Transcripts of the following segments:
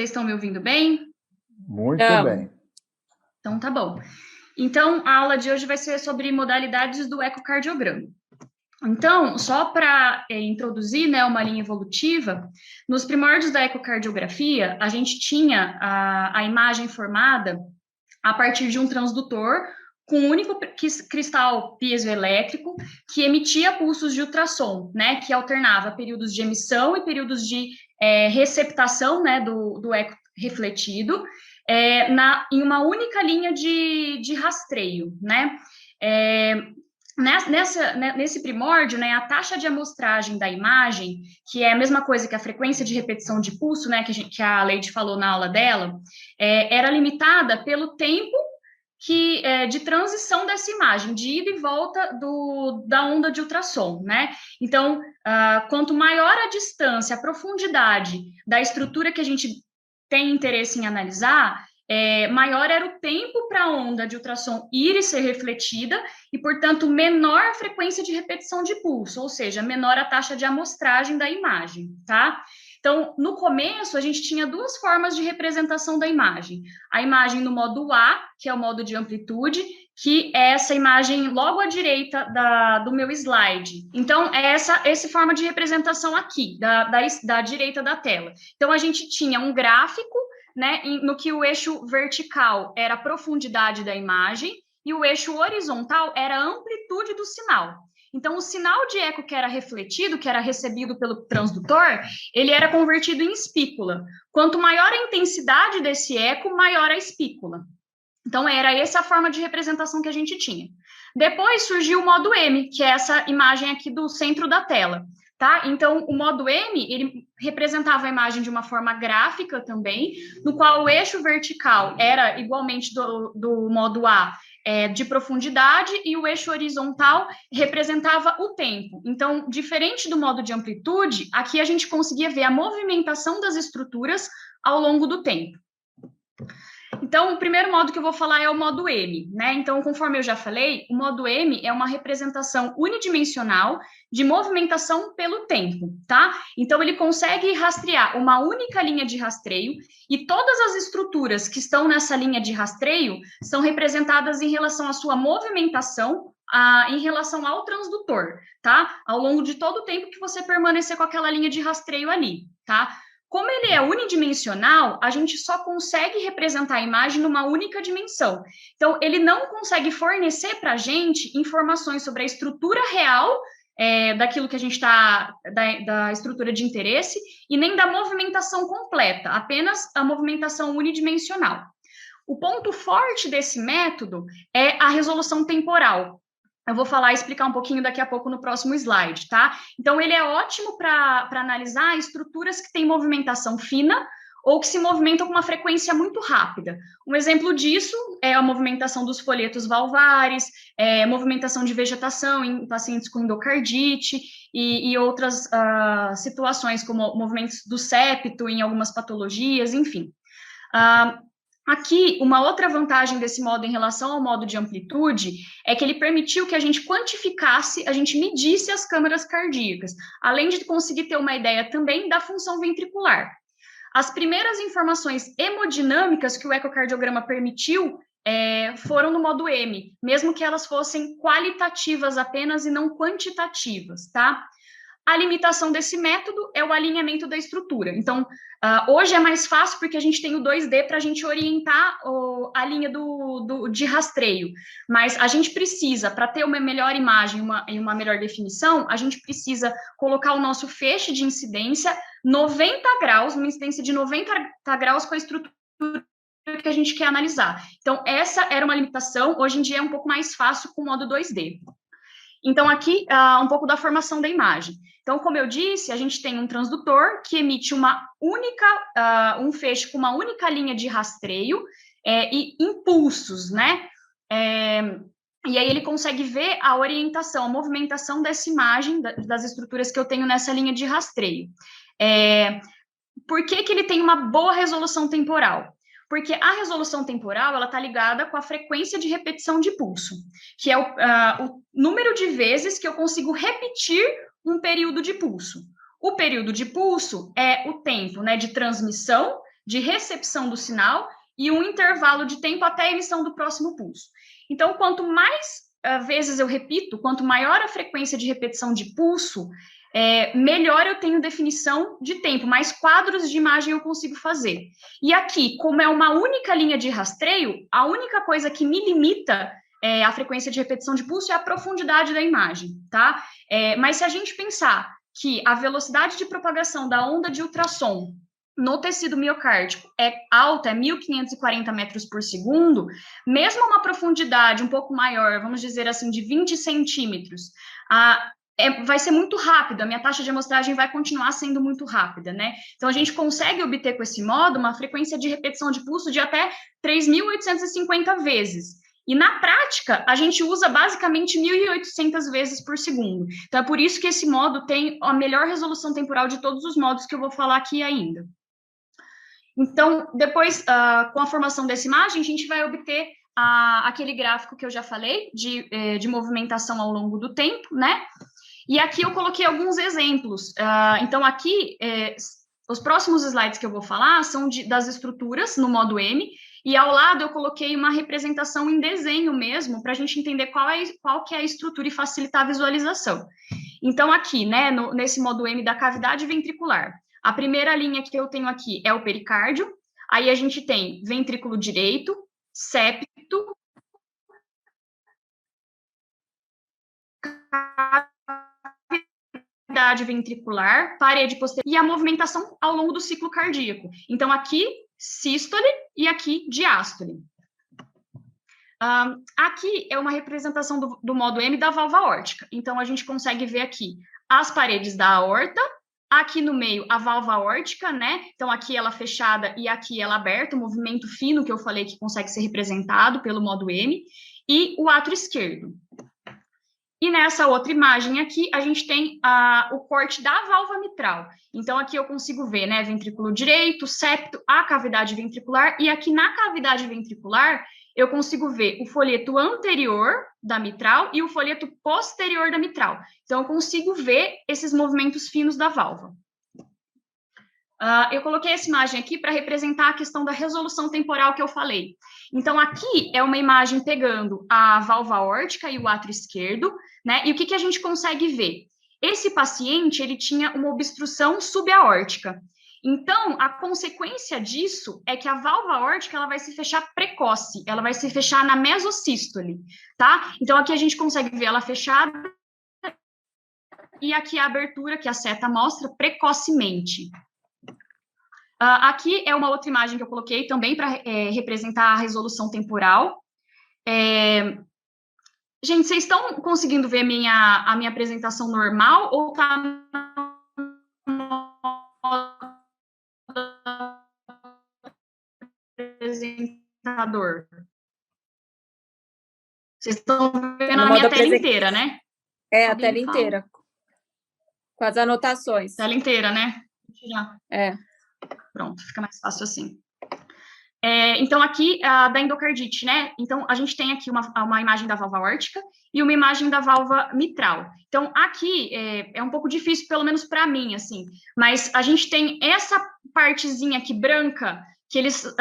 Vocês estão me ouvindo bem? Muito bem. Então, tá bom. Então, a aula de hoje vai ser sobre modalidades do ecocardiograma. Então, só para introduzir, né, uma linha evolutiva, nos primórdios da ecocardiografia, a gente tinha a imagem formada a partir de um transdutor com um único cristal piezoelétrico que emitia pulsos de ultrassom, né, que alternava períodos de emissão e períodos de receptação, né, do eco refletido, em uma única linha de rastreio, né. Nesse primórdio, né, a taxa de amostragem da imagem, que é a mesma coisa que a frequência de repetição de pulso, né, que a Leide falou na aula dela, era limitada pelo tempo de transição dessa imagem, de ida e volta da onda de ultrassom, né? Então, quanto maior a distância, a profundidade da estrutura que a gente tem interesse em analisar, maior era o tempo para a onda de ultrassom ir e ser refletida e, portanto, menor a frequência de repetição de pulso, ou seja, menor a taxa de amostragem da imagem, tá? Então, no começo, a gente tinha duas formas de representação da imagem. A imagem no modo A, que é o modo de amplitude, que é essa imagem logo à direita do meu slide. Então, é essa forma de representação aqui, da direita da tela. Então, a gente tinha um gráfico, né, no que o eixo vertical era a profundidade da imagem e o eixo horizontal era a amplitude do sinal. Então, o sinal de eco que era refletido, que era recebido pelo transdutor, ele era convertido em espícula. Quanto maior a intensidade desse eco, maior a espícula. Então, era essa a forma de representação que a gente tinha. Depois surgiu o modo M, que é essa imagem aqui do centro da tela. Tá? Então, o modo M, ele representava a imagem de uma forma gráfica também, no qual o eixo vertical era igualmente do modo A, de profundidade, e o eixo horizontal representava o tempo. Então, diferente do modo de amplitude, aqui a gente conseguia ver a movimentação das estruturas ao longo do tempo. Então, o primeiro modo que eu vou falar é o modo M, né? Então, conforme eu já falei, o modo M é uma representação unidimensional de movimentação pelo tempo, tá? Então, ele consegue rastrear uma única linha de rastreio e todas as estruturas que estão nessa linha de rastreio são representadas em relação à sua movimentação, em relação ao transdutor, tá? Ao longo de todo o tempo que você permanecer com aquela linha de rastreio ali, tá? Como ele é unidimensional, a gente só consegue representar a imagem numa única dimensão. Então, ele não consegue fornecer para a gente informações sobre a estrutura real daquilo que a gente está, da estrutura de interesse, e nem da movimentação completa, apenas a movimentação unidimensional. O ponto forte desse método é a resolução temporal. Eu vou explicar um pouquinho daqui a pouco no próximo slide, tá? Então, ele é ótimo para analisar estruturas que têm movimentação fina ou que se movimentam com uma frequência muito rápida. Um exemplo disso é a movimentação dos folhetos valvares, movimentação de vegetação em pacientes com endocardite e outras situações, como movimentos do septo em algumas patologias, enfim. Aqui, uma outra vantagem desse modo em relação ao modo de amplitude é que ele permitiu que a gente quantificasse, a gente medisse as câmaras cardíacas, além de conseguir ter uma ideia também da função ventricular. As primeiras informações hemodinâmicas que o ecocardiograma permitiu foram no modo M, mesmo que elas fossem qualitativas apenas e não quantitativas, tá? A limitação desse método é o alinhamento da estrutura. Então, hoje é mais fácil porque a gente tem o 2D para a gente orientar a linha de rastreio, mas a gente precisa, para ter uma melhor imagem e uma melhor definição, a gente precisa colocar o nosso feixe de incidência 90 graus, uma incidência de 90 graus com a estrutura que a gente quer analisar. Então, essa era uma limitação, hoje em dia é um pouco mais fácil com o modo 2D. Então, aqui, um pouco da formação da imagem. Então, como eu disse, a gente tem um transdutor que emite um feixe com uma única linha de rastreio e impulsos, né? E aí ele consegue ver a orientação, a movimentação dessa imagem, das estruturas que eu tenho nessa linha de rastreio. Por que ele tem uma boa resolução temporal? Porque a resolução temporal, ela está ligada com a frequência de repetição de pulso, que é o número de vezes que eu consigo repetir um período de pulso. O período de pulso é o tempo, né, de transmissão de recepção do sinal e um intervalo de tempo até a emissão do próximo pulso. Então, quanto mais vezes eu repito, quanto maior a frequência de repetição de pulso, melhor eu tenho definição de tempo, mais quadros de imagem eu consigo fazer. E aqui, como é uma única linha de rastreio, a única coisa que me limita a frequência de repetição de pulso é a profundidade da imagem, tá? Mas se a gente pensar que a velocidade de propagação da onda de ultrassom no tecido miocárdico é alta, é 1.540 metros por segundo, mesmo uma profundidade um pouco maior, vamos dizer assim, de 20 centímetros, vai ser muito rápido, a minha taxa de amostragem vai continuar sendo muito rápida, né? Então, a gente consegue obter com esse modo uma frequência de repetição de pulso de até 3.850 vezes. E, na prática, a gente usa basicamente 1.800 vezes por segundo. Então, é por isso que esse modo tem a melhor resolução temporal de todos os modos que eu vou falar aqui ainda. Então, depois, com a formação dessa imagem, a gente vai obter aquele gráfico que eu já falei, de movimentação ao longo do tempo, né? E aqui eu coloquei alguns exemplos. Então, aqui, os próximos slides que eu vou falar são das estruturas no modo M, e ao lado eu coloquei uma representação em desenho mesmo, para a gente entender qual que é a estrutura e facilitar a visualização. Então, aqui, né, nesse modo M da cavidade ventricular, a primeira linha que eu tenho aqui é o pericárdio, aí a gente tem ventrículo direito, septo, cavidade ventricular, parede posterior e a movimentação ao longo do ciclo cardíaco. Então, aqui, sístole e aqui, diástole. Aqui é uma representação do modo M da válvula aórtica. Então, a gente consegue ver aqui as paredes da aorta, aqui no meio a válvula aórtica, né? Então, aqui ela fechada e aqui ela aberta, o movimento fino que eu falei que consegue ser representado pelo modo M, e o átrio esquerdo. E nessa outra imagem aqui, a gente tem o corte da válvula mitral. Então, aqui eu consigo ver, né, ventrículo direito, septo, a cavidade ventricular, e aqui na cavidade ventricular, eu consigo ver o folheto anterior da mitral e o folheto posterior da mitral. Então, eu consigo ver esses movimentos finos da válvula. Eu coloquei essa imagem aqui para representar a questão da resolução temporal que eu falei. Então, aqui é uma imagem pegando a válvula aórtica e o átrio esquerdo, né? E o que a gente consegue ver? Esse paciente, ele tinha uma obstrução subaórtica. Então, a consequência disso é que a válvula aórtica, ela vai se fechar precoce, ela vai se fechar na mesosístole, tá? Então, aqui a gente consegue ver ela fechada e aqui a abertura que a seta mostra precocemente. Aqui é uma outra imagem que eu coloquei também para representar a resolução temporal. Gente, vocês estão conseguindo ver a minha apresentação normal ou está apresentador? Vocês estão vendo a minha tela inteira, né? A tela inteira. Com as anotações. Tela inteira, né? Vou tirar. Pronto, fica mais fácil assim. Então, aqui, da endocardite, né? Então, a gente tem aqui uma imagem da válvula aórtica e uma imagem da válvula mitral. Então, aqui é um pouco difícil, pelo menos para mim, assim, mas a gente tem essa partezinha aqui branca que eles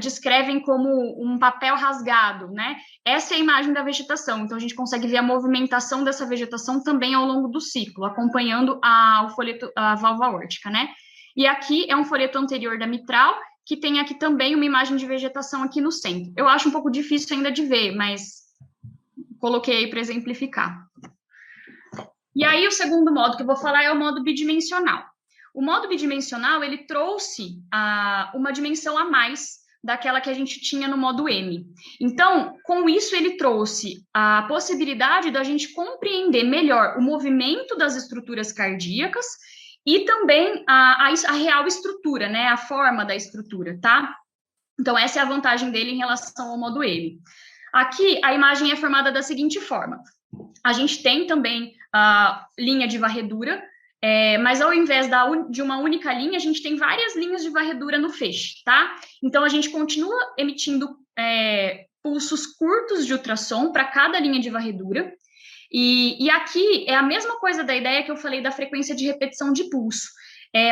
descrevem como um papel rasgado, né? Essa é a imagem da vegetação. Então, a gente consegue ver a movimentação dessa vegetação também ao longo do ciclo, acompanhando o folheto, a válvula aórtica, né? E aqui é um folheto anterior da mitral, que tem aqui também uma imagem de vegetação aqui no centro. Eu acho um pouco difícil ainda de ver, mas coloquei aí para exemplificar. E aí, o segundo modo que eu vou falar é o modo bidimensional. O modo bidimensional, ele trouxe uma dimensão a mais daquela que a gente tinha no modo M. Então, com isso, ele trouxe a possibilidade da gente compreender melhor o movimento das estruturas cardíacas e também a real estrutura, né? A forma da estrutura, tá? Então, essa é a vantagem dele em relação ao modo M. Aqui, a imagem é formada da seguinte forma. A gente tem também a linha de varredura, mas ao invés de uma única linha, a gente tem várias linhas de varredura no feixe, tá? Então, a gente continua emitindo pulsos curtos de ultrassom para cada linha de varredura. E aqui é a mesma coisa da ideia que eu falei da frequência de repetição de pulso.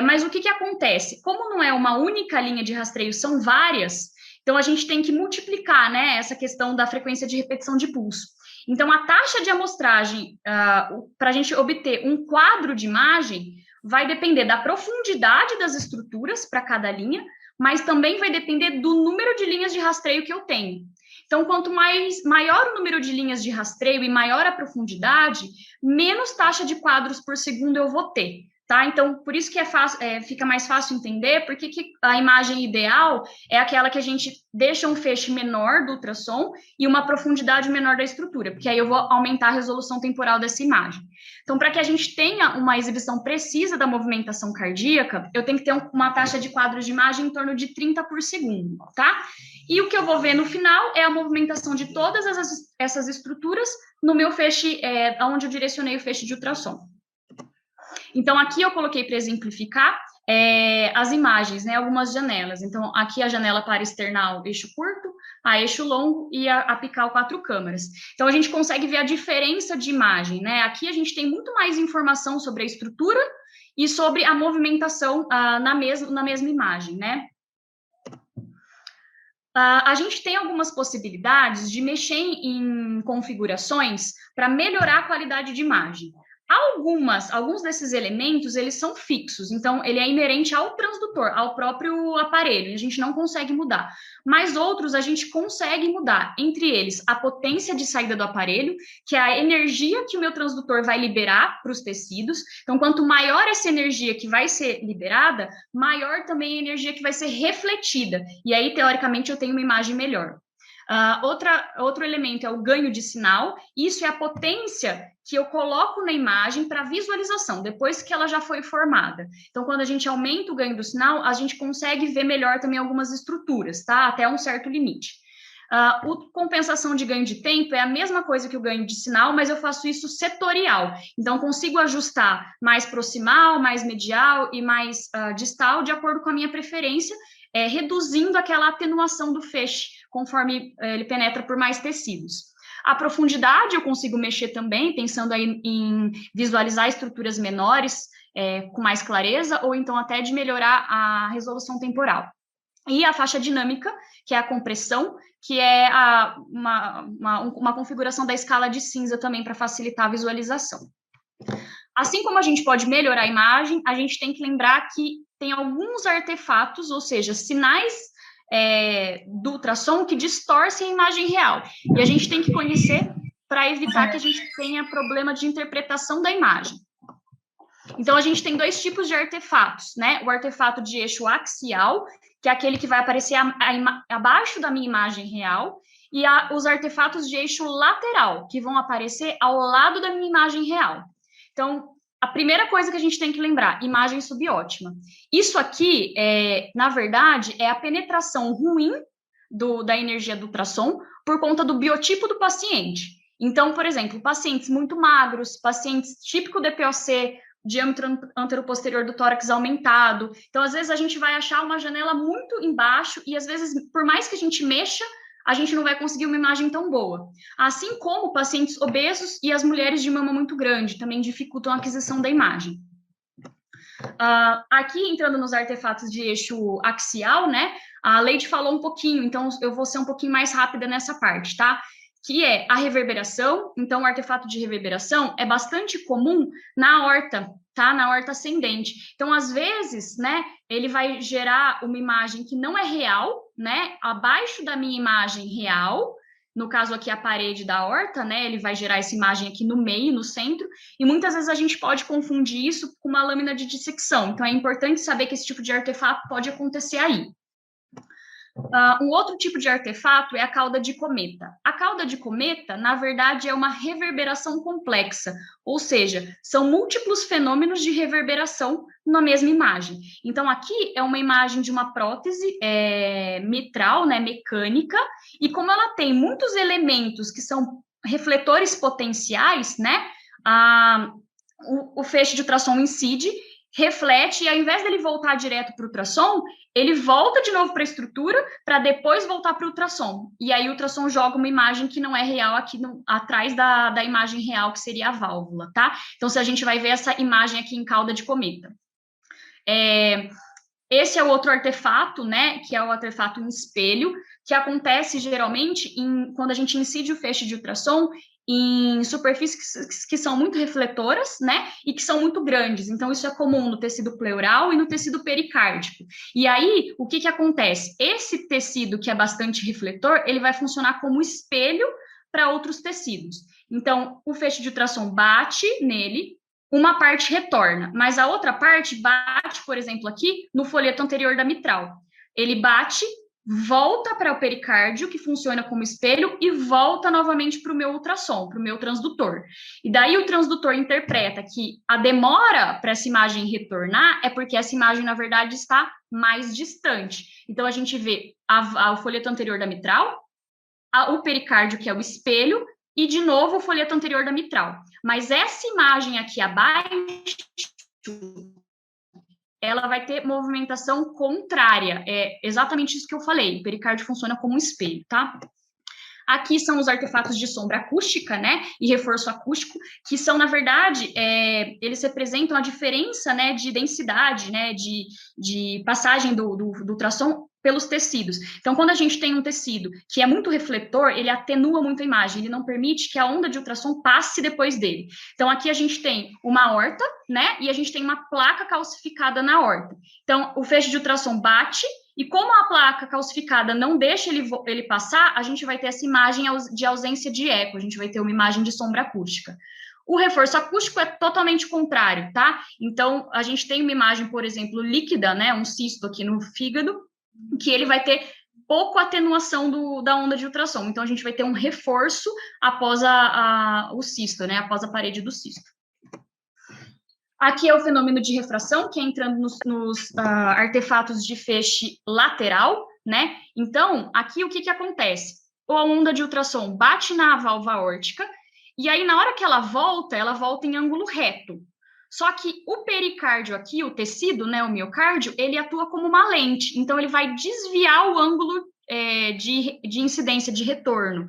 Mas o que acontece? Como não é uma única linha de rastreio, são várias, então a gente tem que multiplicar, né, essa questão da frequência de repetição de pulso. Então, a taxa de amostragem, para a gente obter um quadro de imagem, vai depender da profundidade das estruturas para cada linha, mas também vai depender do número de linhas de rastreio que eu tenho. Então, quanto maior o número de linhas de rastreio e maior a profundidade, menos taxa de quadros por segundo eu vou ter. Tá? Então, por isso que fica mais fácil entender porque que a imagem ideal é aquela que a gente deixa um feixe menor do ultrassom e uma profundidade menor da estrutura, porque aí eu vou aumentar a resolução temporal dessa imagem. Então, para que a gente tenha uma exibição precisa da movimentação cardíaca, eu tenho que ter uma taxa de quadros de imagem em torno de 30 por segundo, tá? E o que eu vou ver no final é a movimentação de todas essas estruturas no meu feixe, onde eu direcionei o feixe de ultrassom. Então, aqui eu coloquei para exemplificar as imagens, né, algumas janelas. Então, aqui a janela para external, eixo curto, a eixo longo e a apical 4 câmaras. Então, a gente consegue ver a diferença de imagem, né? Aqui a gente tem muito mais informação sobre a estrutura e sobre a movimentação na mesma imagem, né? A gente tem algumas possibilidades de mexer em configurações para melhorar a qualidade de imagem. Alguns desses elementos, eles são fixos, então ele é inerente ao transdutor, ao próprio aparelho, e a gente não consegue mudar. Mas outros a gente consegue mudar, entre eles a potência de saída do aparelho, que é a energia que o meu transdutor vai liberar para os tecidos. Então, quanto maior essa energia que vai ser liberada, maior também a energia que vai ser refletida. E aí, teoricamente, eu tenho uma imagem melhor. Outro elemento é o ganho de sinal. Isso é a potência que eu coloco na imagem para visualização, depois que ela já foi formada. Então, quando a gente aumenta o ganho do sinal, a gente consegue ver melhor também algumas estruturas, tá? Até um certo limite. Compensação de ganho de tempo é a mesma coisa que o ganho de sinal, mas eu faço isso setorial. Então, consigo ajustar mais proximal, mais medial e mais distal, de acordo com a minha preferência, reduzindo aquela atenuação do feixe, conforme ele penetra por mais tecidos. A profundidade eu consigo mexer também, pensando aí em visualizar estruturas menores, com mais clareza, ou então até de melhorar a resolução temporal. E a faixa dinâmica, que é a compressão, que é uma configuração da escala de cinza também para facilitar a visualização. Assim como a gente pode melhorar a imagem, a gente tem que lembrar que tem alguns artefatos, ou seja, sinais do ultrassom que distorcem a imagem real. E a gente tem que conhecer para evitar que a gente tenha problema de interpretação da imagem. Então, a gente tem dois tipos de artefatos, né? O artefato de eixo axial, que é aquele que vai aparecer abaixo da minha imagem real, e os artefatos de eixo lateral, que vão aparecer ao lado da minha imagem real. Então, a primeira coisa que a gente tem que lembrar, imagem subótima. Isso aqui, na verdade, é a penetração ruim da energia do ultrassom por conta do biotipo do paciente. Então, por exemplo, pacientes muito magros, pacientes típico DPOC, diâmetro anteroposterior do tórax aumentado. Então, às vezes, a gente vai achar uma janela muito embaixo e, às vezes, por mais que a gente mexa, a gente não vai conseguir uma imagem tão boa. Assim como pacientes obesos e as mulheres de mama muito grande também dificultam a aquisição da imagem. Aqui, entrando nos artefatos de eixo axial, né, a Leide falou um pouquinho, então eu vou ser um pouquinho mais rápida nessa parte, tá? Que é a reverberação. Então, o artefato de reverberação é bastante comum na aorta, tá? Na aorta ascendente. Então, às vezes, né, ele vai gerar uma imagem que não é real, né? Abaixo da minha imagem real, no caso aqui a parede da aorta, né? Ele vai gerar essa imagem aqui no meio, no centro, e muitas vezes a gente pode confundir isso com uma lâmina de dissecção. Então, é importante saber que esse tipo de artefato pode acontecer aí. Um outro tipo de artefato é a cauda de cometa. A cauda de cometa, na verdade, é uma reverberação complexa, ou seja, são múltiplos fenômenos de reverberação na mesma imagem. Então, aqui é uma imagem de uma prótese mitral, né, mecânica, e como ela tem muitos elementos que são refletores potenciais, né, o feixe de ultrassom incide, reflete, e ao invés dele voltar direto para o ultrassom, ele volta de novo para a estrutura, para depois voltar para o ultrassom. E aí o ultrassom joga uma imagem que não é real aqui atrás da imagem real, que seria a válvula, tá? Então, se a gente vai ver essa imagem aqui em cauda de cometa. Esse é o outro artefato, né, que é o artefato em espelho, que acontece geralmente quando a gente incide o feixe de ultrassom em superfícies que são muito refletoras, né, e que são muito grandes. Então, isso é comum no tecido pleural e no tecido pericárdico. E aí, o que acontece? Esse tecido que é bastante refletor, ele vai funcionar como espelho para outros tecidos. Então, o feixe de ultrassom bate nele, uma parte retorna, mas a outra parte bate, por exemplo, aqui no folheto anterior da mitral. Ele bate, volta para o pericárdio, que funciona como espelho, e volta novamente para o meu ultrassom, para o meu transdutor. E daí o transdutor interpreta que a demora para essa imagem retornar é porque essa imagem, na verdade, está mais distante. Então, a gente vê o folheto anterior da mitral, o pericárdio, que é o espelho, e, de novo, o folheto anterior da mitral. Mas essa imagem aqui abaixo, ela vai ter movimentação contrária. É exatamente isso que eu falei. O pericárdio funciona como um espelho, tá? Aqui são os artefatos de sombra acústica, né, e reforço acústico, que são, na verdade, eles representam a diferença, né, de densidade, né, de passagem do ultrassom pelos tecidos. Então, quando a gente tem um tecido que é muito refletor, ele atenua muito a imagem, ele não permite que a onda de ultrassom passe depois dele. Então, aqui a gente tem uma aorta, né, e a gente tem uma placa calcificada na aorta. Então, o feixe de ultrassom bate, e como a placa calcificada não deixa ele passar, a gente vai ter essa imagem de ausência de eco, a gente vai ter uma imagem de sombra acústica. O reforço acústico é totalmente contrário, tá? Então, a gente tem uma imagem, por exemplo, líquida, né, um cisto aqui no fígado, que ele vai ter pouco atenuação da onda de ultrassom. Então, a gente vai ter um reforço após o cisto, né, após a parede do cisto. Aqui é o fenômeno de refração, que é entrando nos artefatos de feixe lateral, né? Então, aqui o que acontece? A onda de ultrassom bate na válvula aórtica, e aí na hora que ela volta em ângulo reto. Só que o pericárdio aqui, o tecido, né, o miocárdio, ele atua como uma lente, então ele vai desviar o ângulo de incidência, de retorno.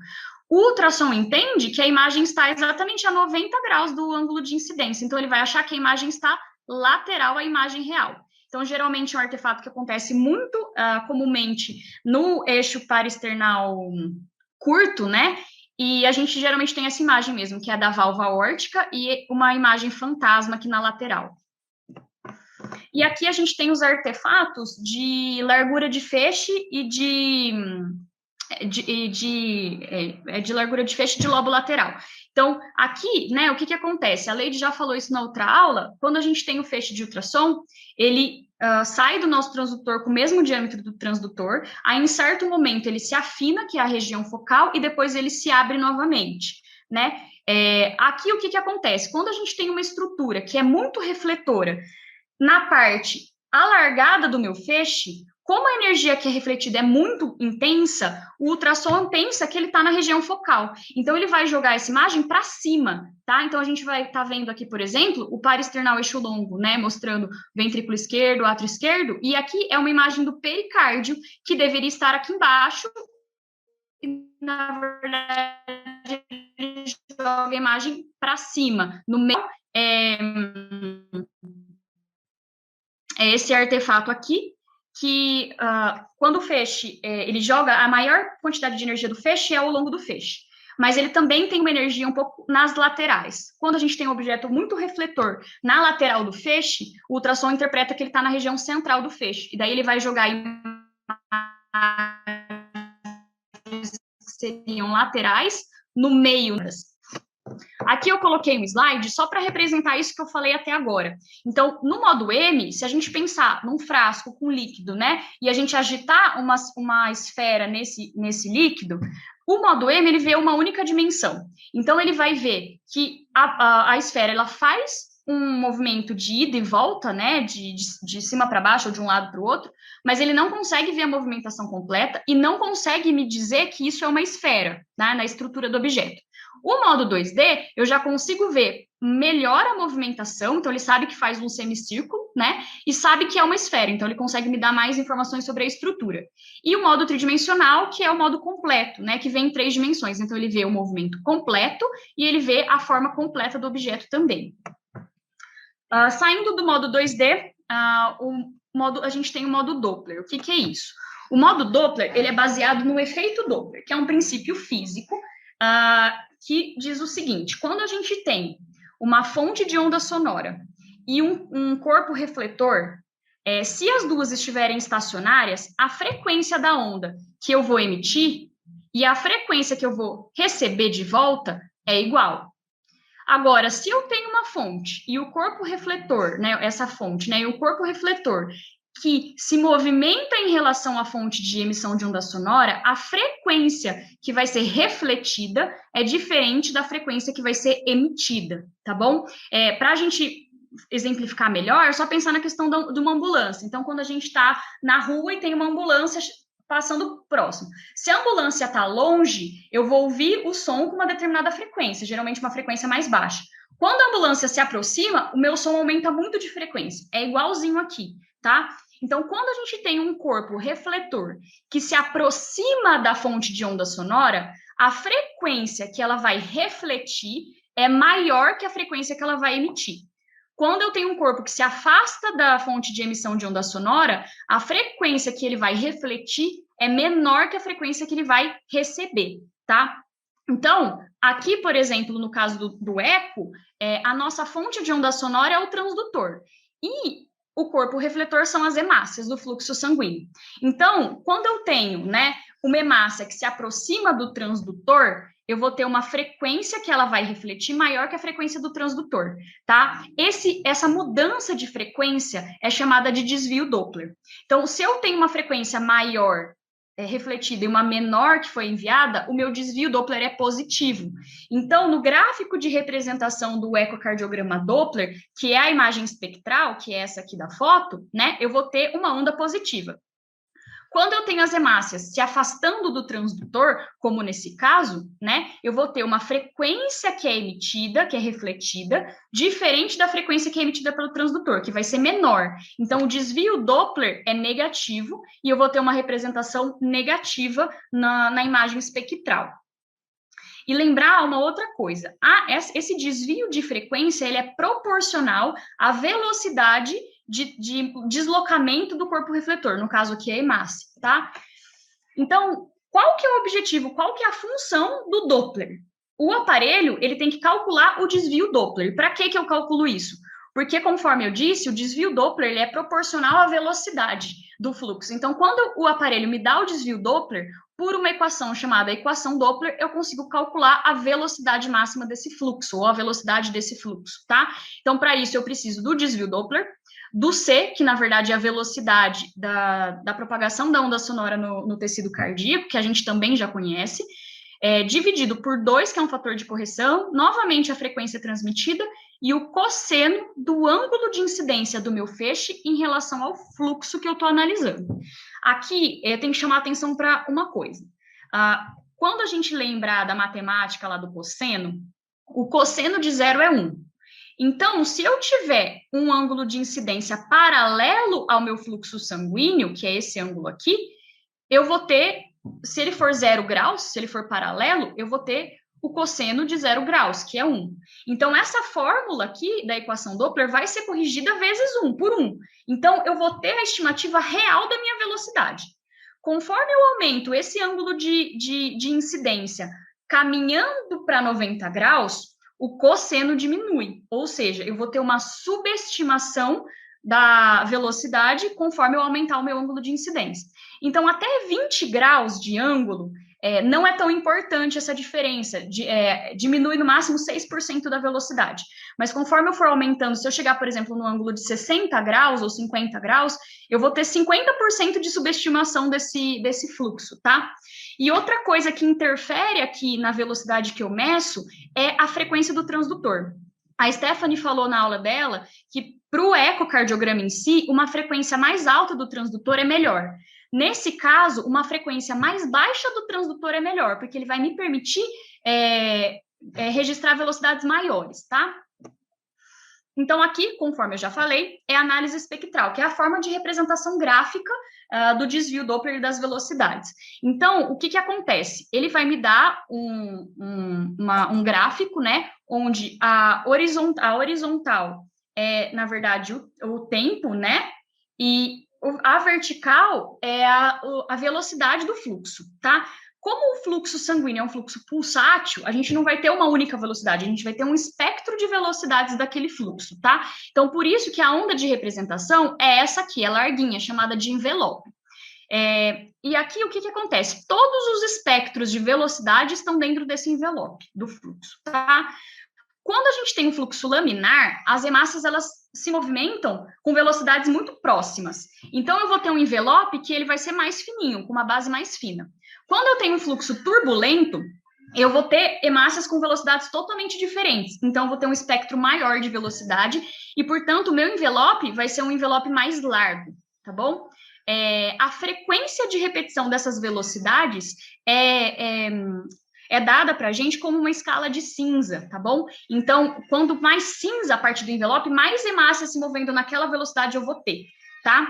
O ultrassom entende que a imagem está exatamente a 90 graus do ângulo de incidência, então ele vai achar que a imagem está lateral à imagem real. Então, geralmente é um artefato que acontece muito comumente no eixo parasternal curto, né? E a gente geralmente tem essa imagem mesmo, que é da válvula aórtica, e uma imagem fantasma aqui na lateral. E aqui a gente tem os artefatos de largura de feixe e de largura de feixe de lobo lateral. Então, aqui, né, o que acontece? A Leide já falou isso na outra aula, quando a gente tem o feixe de ultrassom, ele sai do nosso transdutor com o mesmo diâmetro do transdutor, aí em certo momento ele se afina, que é a região focal, e depois ele se abre novamente, né? Aqui o que acontece? Quando a gente tem uma estrutura que é muito refletora, na parte alargada do meu feixe, como a energia que é refletida é muito intensa, o ultrassom pensa que ele está na região focal. Então, ele vai jogar essa imagem para cima, tá? Então, a gente vai estar vendo aqui, por exemplo, o parasternal eixo longo, né? Mostrando ventrículo esquerdo, átrio esquerdo. E aqui é uma imagem do pericárdio, que deveria estar aqui embaixo. E, na verdade, ele joga a imagem para cima. No meio, é esse artefato aqui, que quando o feixe, ele joga, a maior quantidade de energia do feixe é ao longo do feixe, mas ele também tem uma energia um pouco nas laterais. Quando a gente tem um objeto muito refletor na lateral do feixe, o ultrassom interpreta que ele está na região central do feixe, e daí ele vai jogar seriam laterais no meio. Aqui eu coloquei um slide só para representar isso que eu falei até agora. Então, no modo M, se a gente pensar num frasco com líquido, né, e a gente agitar uma esfera nesse líquido, o modo M, ele vê uma única dimensão. Então, ele vai ver que a esfera, ela faz um movimento de ida e volta, né, de cima para baixo ou de um lado para o outro, mas ele não consegue ver a movimentação completa e não consegue me dizer que isso é uma esfera, né, na estrutura do objeto. O modo 2D, eu já consigo ver melhor a movimentação, então ele sabe que faz um semicírculo, né, e sabe que é uma esfera, então ele consegue me dar mais informações sobre a estrutura. E o modo tridimensional, que é o modo completo, né, que vem em 3 dimensões, então ele vê o movimento completo e ele vê a forma completa do objeto também. Saindo do modo 2D, a gente tem o modo Doppler. O que é isso? O modo Doppler, ele é baseado no efeito Doppler, que é um princípio físico que diz o seguinte: quando a gente tem uma fonte de onda sonora e um corpo refletor, se as duas estiverem estacionárias, a frequência da onda que eu vou emitir e a frequência que eu vou receber de volta é igual. Agora, se eu tenho uma fonte e o corpo refletor, né, essa fonte, né, e o corpo refletor que se movimenta em relação à fonte de emissão de onda sonora, a frequência que vai ser refletida é diferente da frequência que vai ser emitida, tá bom? Para a gente exemplificar melhor, é só pensar na questão de uma ambulância. Então, quando a gente está na rua e tem uma ambulância passando próximo. Se a ambulância está longe, eu vou ouvir o som com uma determinada frequência, geralmente uma frequência mais baixa. Quando a ambulância se aproxima, o meu som aumenta muito de frequência. É igualzinho aqui, tá? Então, quando a gente tem um corpo refletor que se aproxima da fonte de onda sonora, a frequência que ela vai refletir é maior que a frequência que ela vai emitir. Quando eu tenho um corpo que se afasta da fonte de emissão de onda sonora, a frequência que ele vai refletir é menor que a frequência que ele vai receber, tá? Então, aqui, por exemplo, no caso do eco, a nossa fonte de onda sonora é o transdutor. E o corpo refletor são as hemácias do fluxo sanguíneo. Então, quando eu tenho, né, uma hemácia que se aproxima do transdutor, eu vou ter uma frequência que ela vai refletir maior que a frequência do transdutor, tá? Essa mudança de frequência é chamada de desvio Doppler. Então, se eu tenho uma frequência maior refletida e uma menor que foi enviada, o meu desvio Doppler é positivo. Então, no gráfico de representação do ecocardiograma Doppler, que é a imagem espectral, que é essa aqui da foto, né, eu vou ter uma onda positiva. Quando eu tenho as hemácias se afastando do transdutor, como nesse caso, né, eu vou ter uma frequência que é emitida, que é refletida, diferente da frequência que é emitida pelo transdutor, que vai ser menor. Então, o desvio Doppler é negativo e eu vou ter uma representação negativa na imagem espectral. E lembrar uma outra coisa, esse desvio de frequência ele é proporcional à velocidade de deslocamento do corpo refletor, no caso aqui é a hemácia, tá? Então, qual que é o objetivo, qual que é a função do Doppler? O aparelho, ele tem que calcular o desvio Doppler. Para que eu calculo isso? Porque, conforme eu disse, o desvio Doppler ele é proporcional à velocidade do fluxo. Então, quando o aparelho me dá o desvio Doppler, por uma equação chamada equação Doppler, eu consigo calcular a velocidade máxima desse fluxo, ou a velocidade desse fluxo, tá? Então, para isso, eu preciso do desvio Doppler, do C, que na verdade é a velocidade da propagação da onda sonora no tecido cardíaco, que a gente também já conhece, dividido por 2, que é um fator de correção, novamente a frequência transmitida, e o cosseno do ângulo de incidência do meu feixe em relação ao fluxo que eu estou analisando. Aqui, eu tenho que chamar atenção para uma coisa. Quando a gente lembrar da matemática lá do cosseno, o cosseno de 0 é 1. Então, se eu tiver um ângulo de incidência paralelo ao meu fluxo sanguíneo, que é esse ângulo aqui, eu vou ter, se ele for 0 graus, se ele for paralelo, eu vou ter o cosseno de 0 graus, que é 1. Então, essa fórmula aqui da equação Doppler vai ser corrigida vezes 1, por 1. Então, eu vou ter a estimativa real da minha velocidade. Conforme eu aumento esse ângulo de incidência caminhando para 90 graus, o cosseno diminui, ou seja, eu vou ter uma subestimação da velocidade conforme eu aumentar o meu ângulo de incidência. Então, até 20 graus de ângulo, não é tão importante essa diferença, diminui no máximo 6% da velocidade. Mas conforme eu for aumentando, se eu chegar, por exemplo, no ângulo de 60 graus ou 50 graus, eu vou ter 50% de subestimação desse fluxo, tá? E outra coisa que interfere aqui na velocidade que eu meço é a frequência do transdutor. A Stephanie falou na aula dela que para o ecocardiograma em si, uma frequência mais alta do transdutor é melhor. Nesse caso, uma frequência mais baixa do transdutor é melhor, porque ele vai me permitir registrar velocidades maiores, tá? Então, aqui, conforme eu já falei, é a análise espectral, que é a forma de representação gráfica do desvio Doppler das velocidades. Então, o que acontece? Ele vai me dar um gráfico, né, onde a horizontal na verdade, o tempo, né? E a vertical é a velocidade do fluxo, tá? Como o fluxo sanguíneo é um fluxo pulsátil, a gente não vai ter uma única velocidade, a gente vai ter um espectro de velocidades daquele fluxo, tá? Então, por isso que a onda de representação é essa aqui, é larguinha, chamada de envelope. E aqui, o que acontece? Todos os espectros de velocidade estão dentro desse envelope do fluxo, tá? Quando a gente tem um fluxo laminar, as hemácias, elas se movimentam com velocidades muito próximas. Então, eu vou ter um envelope que ele vai ser mais fininho, com uma base mais fina. Quando eu tenho um fluxo turbulento, eu vou ter hemácias com velocidades totalmente diferentes. Então, eu vou ter um espectro maior de velocidade e, portanto, o meu envelope vai ser um envelope mais largo, tá bom? A frequência de repetição dessas velocidades é dada para a gente como uma escala de cinza, tá bom? Então, quanto mais cinza a parte do envelope, mais hemácia se movendo naquela velocidade eu vou ter, tá?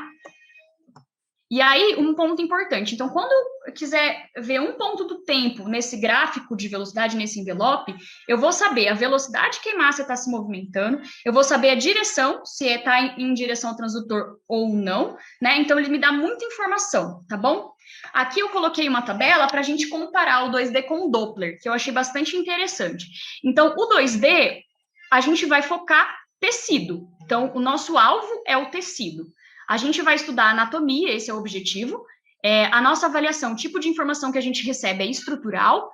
E aí, um ponto importante. Então, quando eu quiser ver um ponto do tempo nesse gráfico de velocidade, nesse envelope, eu vou saber a velocidade que a hemácia está se movimentando, eu vou saber a direção, se está em direção ao transdutor ou não, né? Então, ele me dá muita informação, tá bom? Aqui eu coloquei uma tabela para a gente comparar o 2D com o Doppler, que eu achei bastante interessante. Então, o 2D, a gente vai focar tecido. Então, o nosso alvo é o tecido. A gente vai estudar anatomia, esse é o objetivo. A nossa avaliação, o tipo de informação que a gente recebe é estrutural.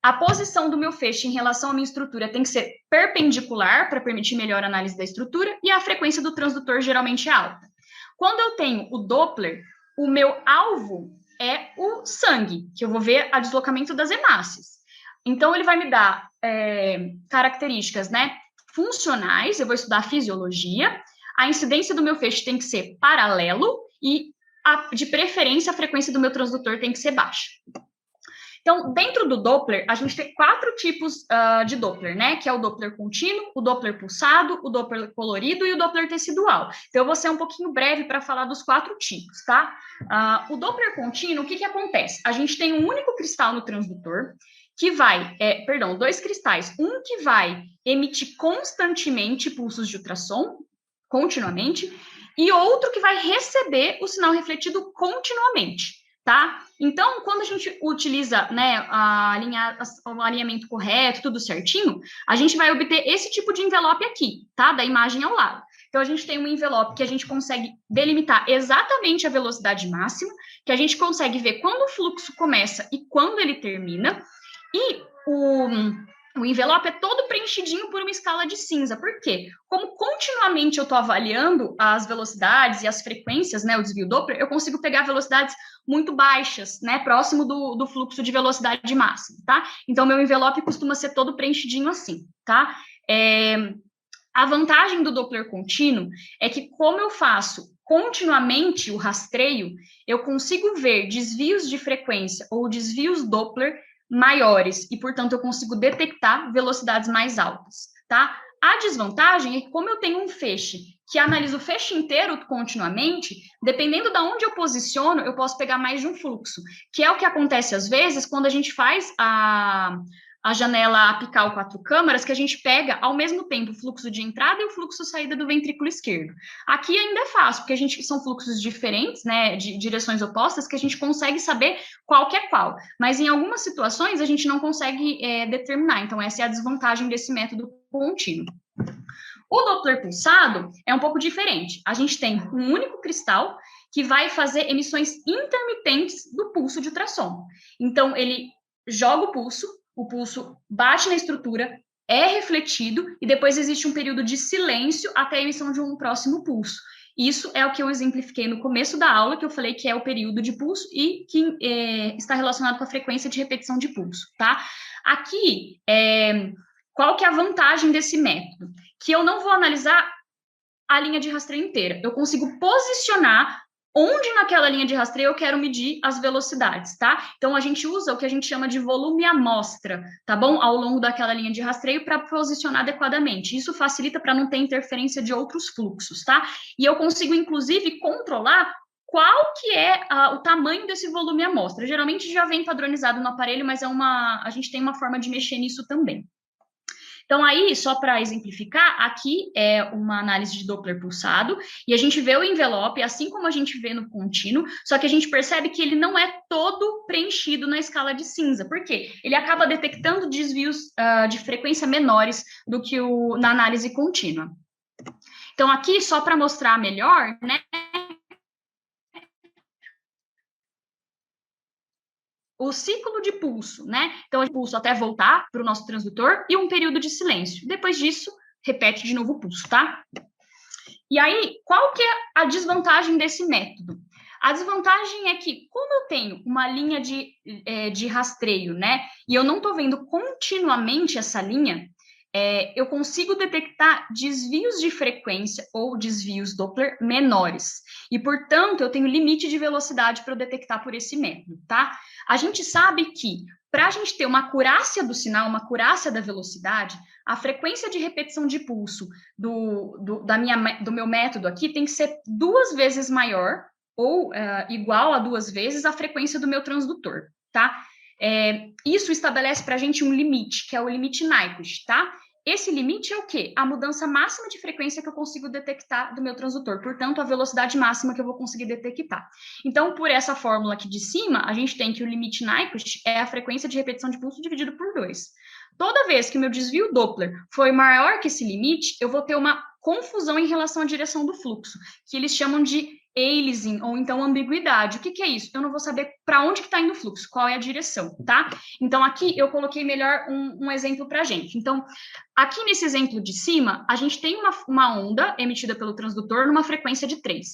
A posição do meu feixe em relação à minha estrutura tem que ser perpendicular para permitir melhor análise da estrutura e a frequência do transdutor geralmente é alta. Quando eu tenho o Doppler, o meu alvo é o sangue, que eu vou ver o deslocamento das hemácias. Então, ele vai me dar características, né, funcionais, eu vou estudar a fisiologia. A incidência do meu feixe tem que ser paralelo e, de preferência, a frequência do meu transdutor tem que ser baixa. Então, dentro do Doppler, a gente tem 4 tipos de Doppler, né? Que é o Doppler contínuo, o Doppler pulsado, o Doppler colorido e o Doppler tecidual. Então, eu vou ser um pouquinho breve para falar dos 4 tipos, tá? O Doppler contínuo, o que acontece? A gente tem um único cristal no transdutor, que vai, 2 cristais, um que vai emitir constantemente pulsos de ultrassom, continuamente, e outro que vai receber o sinal refletido continuamente, tá? Então, quando a gente utiliza, né, o alinhamento correto, tudo certinho, a gente vai obter esse tipo de envelope aqui, tá? Da imagem ao lado. Então, a gente tem um envelope que a gente consegue delimitar exatamente a velocidade máxima, que a gente consegue ver quando o fluxo começa e quando ele termina, e o envelope é todo preenchidinho por uma escala de cinza. Por quê? Como continuamente eu estou avaliando as velocidades e as frequências, né, o desvio Doppler, eu consigo pegar velocidades muito baixas, né, próximo do fluxo de velocidade máxima, tá? Então, meu envelope costuma ser todo preenchidinho assim, tá? A vantagem do Doppler contínuo é que, como eu faço continuamente o rastreio, eu consigo ver desvios de frequência ou desvios Doppler maiores e, portanto, eu consigo detectar velocidades mais altas, tá? A desvantagem é que, como eu tenho um feixe que analisa o feixe inteiro continuamente, dependendo de onde eu posiciono, eu posso pegar mais de um fluxo, que é o que acontece às vezes quando a gente faz a janela apical 4 câmaras, que a gente pega ao mesmo tempo o fluxo de entrada e o fluxo de saída do ventrículo esquerdo. Aqui ainda é fácil, porque são fluxos diferentes, né, de direções opostas, que a gente consegue saber qual que é qual. Mas em algumas situações a gente não consegue determinar. Então, essa é a desvantagem desse método contínuo. O Doppler pulsado é um pouco diferente. A gente tem um único cristal que vai fazer emissões intermitentes do pulso de ultrassom. Então, ele joga o pulso bate na estrutura, é refletido e depois existe um período de silêncio até a emissão de um próximo pulso. Isso é o que eu exemplifiquei no começo da aula, que eu falei que é o período de pulso e que está relacionado com a frequência de repetição de pulso, tá? Aqui, qual que é a vantagem desse método? Que eu não vou analisar a linha de rastreio inteira. Eu consigo posicionar onde naquela linha de rastreio eu quero medir as velocidades, tá? Então, a gente usa o que a gente chama de volume amostra, tá bom? Ao longo daquela linha de rastreio para posicionar adequadamente. Isso facilita para não ter interferência de outros fluxos, tá? E eu consigo, inclusive, controlar qual que é o tamanho desse volume amostra. Geralmente já vem padronizado no aparelho, mas a gente tem uma forma de mexer nisso também. Então, aí, só para exemplificar, aqui é uma análise de Doppler pulsado, e a gente vê o envelope, assim como a gente vê no contínuo, só que a gente percebe que ele não é todo preenchido na escala de cinza. Por quê? Ele acaba detectando desvios de frequência menores do que na análise contínua. Então, aqui, só para mostrar melhor, né, o ciclo de pulso, né? Então, o pulso até voltar para o nosso transdutor e um período de silêncio. Depois disso, repete de novo o pulso, tá? E aí, qual que é a desvantagem desse método? A desvantagem é que, como eu tenho uma linha de rastreio, né? E eu não estou vendo continuamente essa linha, eu consigo detectar desvios de frequência ou desvios Doppler menores. E, portanto, eu tenho limite de velocidade para eu detectar por esse método, tá? A gente sabe que, para a gente ter uma acurácia do sinal, uma acurácia da velocidade, a frequência de repetição de pulso do meu método aqui tem que ser 2 vezes maior ou igual a 2 vezes a frequência do meu transdutor, tá? Isso estabelece para a gente um limite, que é o limite Nyquist, tá? Esse limite é o quê? A mudança máxima de frequência que eu consigo detectar do meu transdutor, portanto, a velocidade máxima que eu vou conseguir detectar. Então, por essa fórmula aqui de cima, a gente tem que o limite Nyquist é a frequência de repetição de pulso dividido por 2. Toda vez que o meu desvio Doppler foi maior que esse limite, eu vou ter uma confusão em relação à direção do fluxo, que eles chamam de aliasing, ou então ambiguidade. O que é isso? Eu não vou saber para onde que está indo o fluxo, qual é a direção, tá? Então, aqui eu coloquei melhor um exemplo para a gente. Então, aqui nesse exemplo de cima, a gente tem uma onda emitida pelo transdutor numa frequência de 3.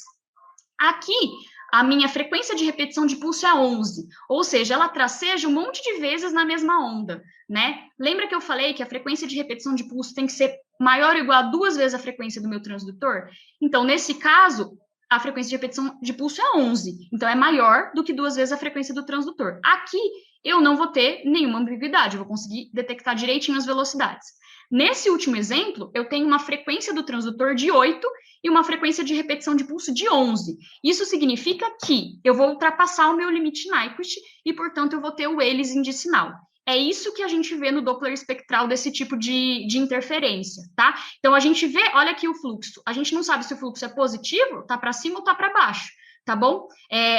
Aqui, a minha frequência de repetição de pulso é 11, ou seja, ela traceja um monte de vezes na mesma onda, né? Lembra que eu falei que a frequência de repetição de pulso tem que ser maior ou igual a 2 vezes a frequência do meu transdutor? Então, nesse caso, a frequência de repetição de pulso é 11, então é maior do que 2 vezes a frequência do transdutor. Aqui, eu não vou ter nenhuma ambiguidade, eu vou conseguir detectar direitinho as velocidades. Nesse último exemplo, eu tenho uma frequência do transdutor de 8 e uma frequência de repetição de pulso de 11. Isso significa que eu vou ultrapassar o meu limite Nyquist e, portanto, eu vou ter o aliasing de sinal. É isso que a gente vê no Doppler espectral desse tipo de interferência, tá? Então, a gente vê, olha aqui o fluxo. A gente não sabe se o fluxo é positivo, tá para cima ou tá para baixo, tá bom?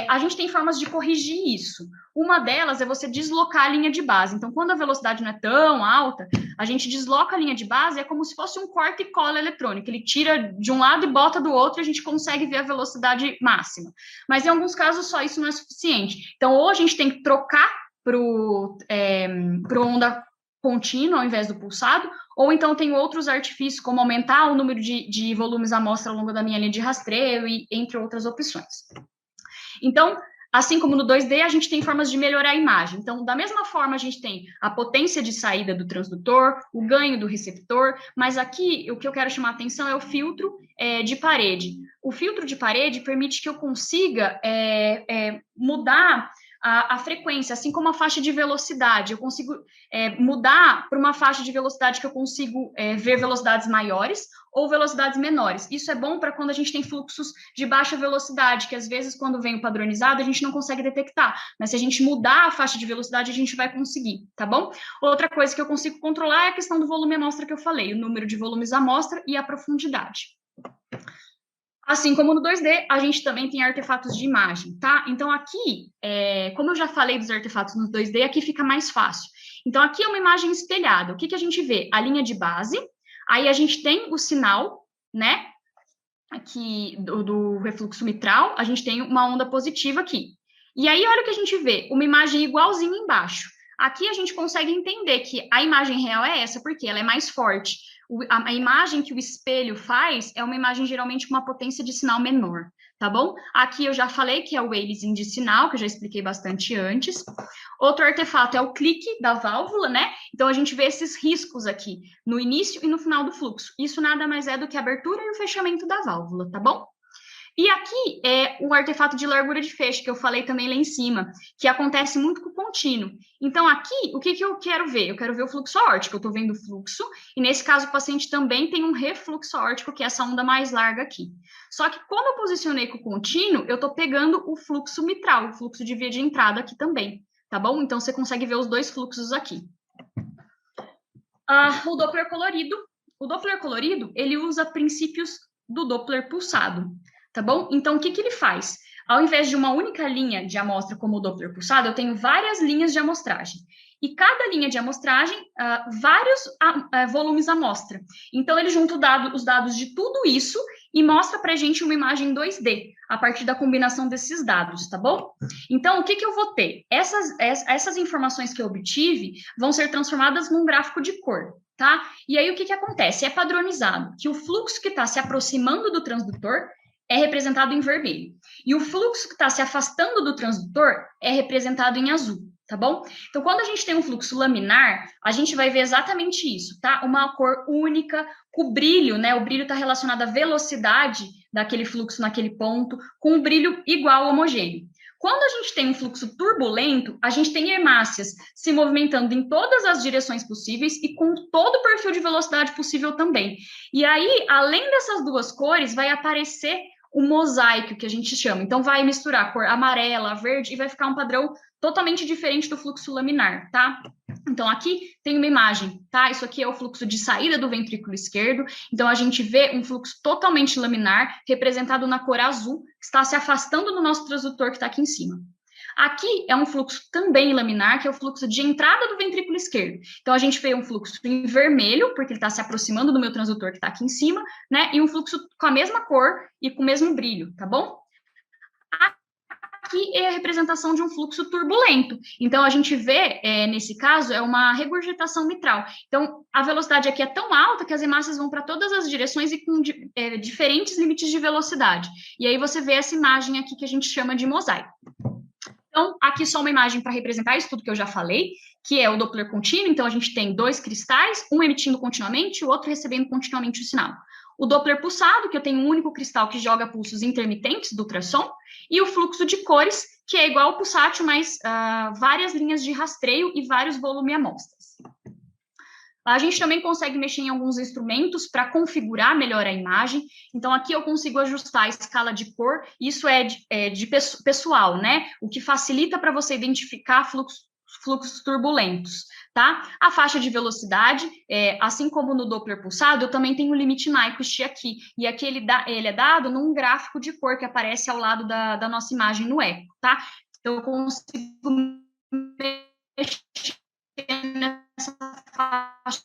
A gente tem formas de corrigir isso. Uma delas é você deslocar a linha de base. Então, quando a velocidade não é tão alta, a gente desloca a linha de base, é como se fosse um corta e cola eletrônico. Ele tira de um lado e bota do outro, e a gente consegue ver a velocidade máxima. Mas, em alguns casos, só isso não é suficiente. Então, ou a gente tem que trocar para onda contínua ao invés do pulsado, ou então tem outros artifícios, como aumentar o número de volumes amostra ao longo da minha linha de rastreio, e entre outras opções. Então, assim como no 2D, a gente tem formas de melhorar a imagem. Então, da mesma forma, a gente tem a potência de saída do transdutor, o ganho do receptor, mas aqui o que eu quero chamar a atenção é o filtro de parede. O filtro de parede permite que eu consiga mudar a frequência, assim como a faixa de velocidade. Eu consigo mudar para uma faixa de velocidade que eu consigo ver velocidades maiores ou velocidades menores. Isso é bom para quando a gente tem fluxos de baixa velocidade, que às vezes, quando vem o padronizado, a gente não consegue detectar. Mas se a gente mudar a faixa de velocidade, a gente vai conseguir, tá bom? Outra coisa que eu consigo controlar é a questão do volume amostra que eu falei, o número de volumes amostra e a profundidade. Assim como no 2D, a gente também tem artefatos de imagem, tá? Então, aqui, como eu já falei dos artefatos no 2D, aqui fica mais fácil. Então, aqui é uma imagem espelhada. O que a gente vê? A linha de base, aí a gente tem o sinal, né? Aqui do refluxo mitral, a gente tem uma onda positiva aqui. E aí, olha o que a gente vê, uma imagem igualzinha embaixo. Aqui a gente consegue entender que a imagem real é essa, porque ela é mais forte. A imagem que o espelho faz é uma imagem geralmente com uma potência de sinal menor, tá bom? Aqui eu já falei que é o aliasing de sinal, que eu já expliquei bastante antes. Outro artefato é o clique da válvula, né? Então, a gente vê esses riscos aqui, no início e no final do fluxo. Isso nada mais é do que a abertura e o fechamento da válvula, tá bom? E aqui é o artefato de largura de feixe, que eu falei também lá em cima, que acontece muito com o contínuo. Então, aqui, o que eu quero ver? Eu quero ver o fluxo aórtico, eu estou vendo o fluxo, e nesse caso o paciente também tem um refluxo aórtico, que é essa onda mais larga aqui. Só que, como eu posicionei com o contínuo, eu estou pegando o fluxo mitral, o fluxo de via de entrada aqui também, tá bom? Então, você consegue ver os dois fluxos aqui. O Doppler colorido. O Doppler colorido, ele usa princípios do Doppler pulsado, tá bom? Então, o que ele faz? Ao invés de uma única linha de amostra como o Doppler pulsado, eu tenho várias linhas de amostragem. E cada linha de amostragem, vários volumes amostra. Então, ele junta os dados de tudo isso e mostra para a gente uma imagem 2D, a partir da combinação desses dados, tá bom? Então, o que eu vou ter? Essas informações que eu obtive vão ser transformadas num gráfico de cor, tá? E aí, o que acontece? É padronizado que o fluxo que está se aproximando do transdutor é representado em vermelho. E o fluxo que está se afastando do transdutor é representado em azul, tá bom? Então, quando a gente tem um fluxo laminar, a gente vai ver exatamente isso, tá? Uma cor única, com o brilho, né? O brilho está relacionado à velocidade daquele fluxo naquele ponto, com um brilho igual, homogêneo. Quando a gente tem um fluxo turbulento, a gente tem hemácias se movimentando em todas as direções possíveis e com todo o perfil de velocidade possível também. E aí, além dessas duas cores, vai aparecer o mosaico, que a gente chama. Então, vai misturar a cor amarela, verde, e vai ficar um padrão totalmente diferente do fluxo laminar, tá? Então, aqui tem uma imagem, tá? Isso aqui é o fluxo de saída do ventrículo esquerdo. Então, a gente vê um fluxo totalmente laminar, representado na cor azul, que está se afastando do nosso transdutor, que está aqui em cima. Aqui é um fluxo também laminar, que é o fluxo de entrada do ventrículo esquerdo. Então, a gente vê um fluxo em vermelho, porque ele está se aproximando do meu transdutor, que está aqui em cima, né? E um fluxo com a mesma cor e com o mesmo brilho, tá bom? Aqui é a representação de um fluxo turbulento. Então, a gente vê, nesse caso, é uma regurgitação mitral. Então, a velocidade aqui é tão alta que as hemácias vão para todas as direções e com diferentes limites de velocidade. E aí você vê essa imagem aqui que a gente chama de mosaico. Então, aqui só uma imagem para representar isso tudo que eu já falei, que é o Doppler contínuo. Então, a gente tem dois cristais, um emitindo continuamente e o outro recebendo continuamente o sinal. O Doppler pulsado, que eu tenho um único cristal que joga pulsos intermitentes do ultrassom, e o fluxo de cores, que é igual ao pulsátil, mas várias linhas de rastreio e vários volumes amostras. A gente também consegue mexer em alguns instrumentos para configurar melhor a imagem. Então, aqui eu consigo ajustar a escala de cor. Isso é de pessoal, né? O que facilita para você identificar fluxos turbulentos, tá? A faixa de velocidade, assim como no Doppler pulsado, eu também tenho o limite Nyquist aqui. E aqui ele é dado num gráfico de cor que aparece ao lado da nossa imagem no eco, tá? Então, eu consigo mexer nessa faixa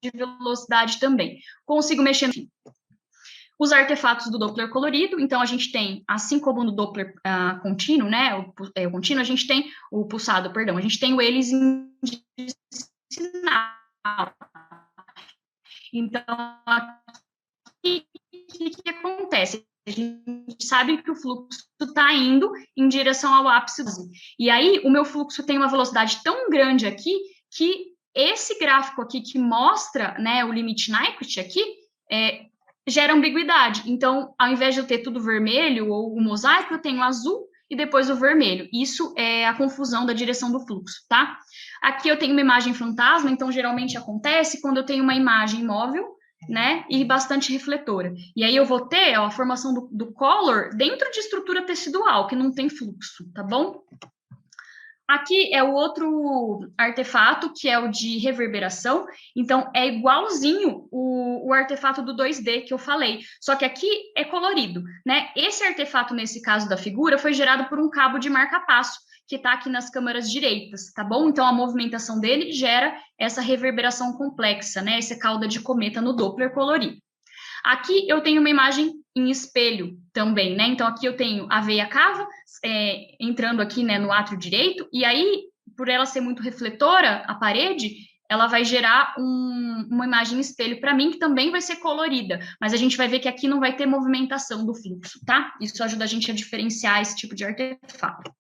de velocidade também. Consigo mexer os artefatos do Doppler colorido. Então, a gente tem, assim como no Doppler contínuo, né, o contínuo, a gente tem o pulsado, perdão, a gente tem o hélice de sinal. Então, aqui, o que acontece? A gente sabe que o fluxo está indo em direção ao ápice. E aí, o meu fluxo tem uma velocidade tão grande aqui que esse gráfico aqui que mostra, né, o limite Nyquist aqui, gera ambiguidade. Então, ao invés de eu ter tudo vermelho ou o mosaico, eu tenho azul e depois o vermelho. Isso é a confusão da direção do fluxo, tá? Aqui eu tenho uma imagem fantasma, então geralmente acontece quando eu tenho uma imagem móvel, né, e bastante refletora. E aí eu vou ter a formação do color dentro de estrutura tecidual, que não tem fluxo, tá bom? Aqui é o outro artefato, que é o de reverberação. Então, é igualzinho o artefato do 2D que eu falei, só que aqui é colorido, né? Esse artefato, nesse caso da figura, foi gerado por um cabo de marca-passo, que está aqui nas câmaras direitas, tá bom? Então, a movimentação dele gera essa reverberação complexa, né? Essa cauda de cometa no Doppler colorido. Aqui eu tenho uma imagem em espelho também, né? Então, aqui eu tenho a veia cava entrando aqui, né, no átrio direito, e aí, por ela ser muito refletora, a parede, ela vai gerar uma imagem em espelho para mim, que também vai ser colorida, mas a gente vai ver que aqui não vai ter movimentação do fluxo, tá? Isso ajuda a gente a diferenciar esse tipo de artefato.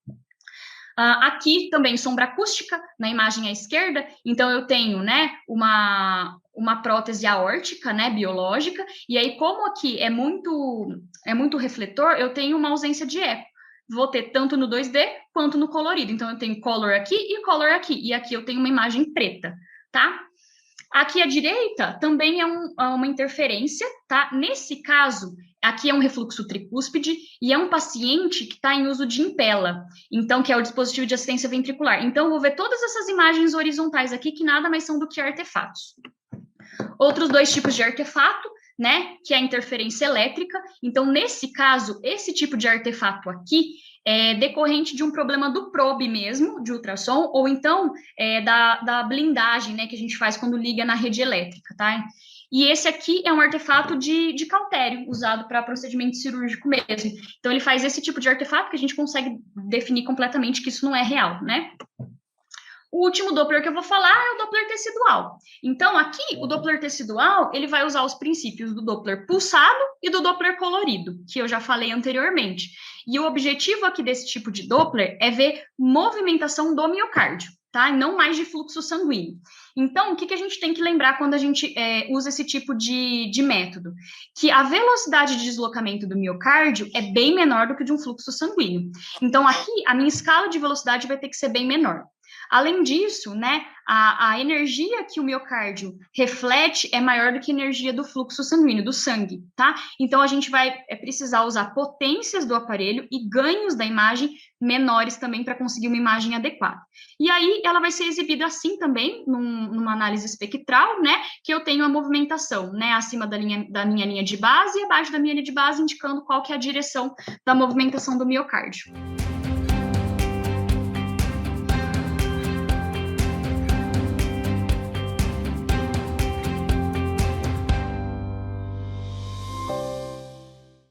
Aqui também sombra acústica, na imagem à esquerda, então eu tenho, né, uma prótese aórtica, né, biológica, e aí como aqui é muito refletor, eu tenho uma ausência de eco. Vou ter tanto no 2D quanto no colorido, então eu tenho color aqui e color aqui, e aqui eu tenho uma imagem preta, tá? Aqui à direita também é uma interferência, tá? Nesse caso, aqui é um refluxo tricúspide e é um paciente que está em uso de Impella, então, que é o dispositivo de assistência ventricular. Então, eu vou ver todas essas imagens horizontais aqui, que nada mais são do que artefatos. Outros dois tipos de artefato, né, que é a interferência elétrica. Então, nesse caso, esse tipo de artefato aqui é decorrente de um problema do probe mesmo, de ultrassom, ou então da blindagem, né, que a gente faz quando liga na rede elétrica, tá? E esse aqui é um artefato de cautério, usado para procedimento cirúrgico mesmo. Então, ele faz esse tipo de artefato que a gente consegue definir completamente que isso não é real, né? O último Doppler que eu vou falar é o Doppler tecidual. Então, aqui, o Doppler tecidual, ele vai usar os princípios do Doppler pulsado e do Doppler colorido, que eu já falei anteriormente. E o objetivo aqui desse tipo de Doppler é ver movimentação do miocárdio, tá? E não mais de fluxo sanguíneo. Então, o que a gente tem que lembrar quando a gente usa esse tipo de método? Que a velocidade de deslocamento do miocárdio é bem menor do que de um fluxo sanguíneo. Então, aqui, a minha escala de velocidade vai ter que ser bem menor. Além disso, né, a energia que o miocárdio reflete é maior do que a energia do fluxo sanguíneo, do sangue, tá? Então, a gente vai precisar usar potências do aparelho e ganhos da imagem menores também para conseguir uma imagem adequada. E aí, ela vai ser exibida assim também, numa análise espectral, né, que eu tenho a movimentação, né, acima da minha linha de base e abaixo da minha linha de base, indicando qual que é a direção da movimentação do miocárdio.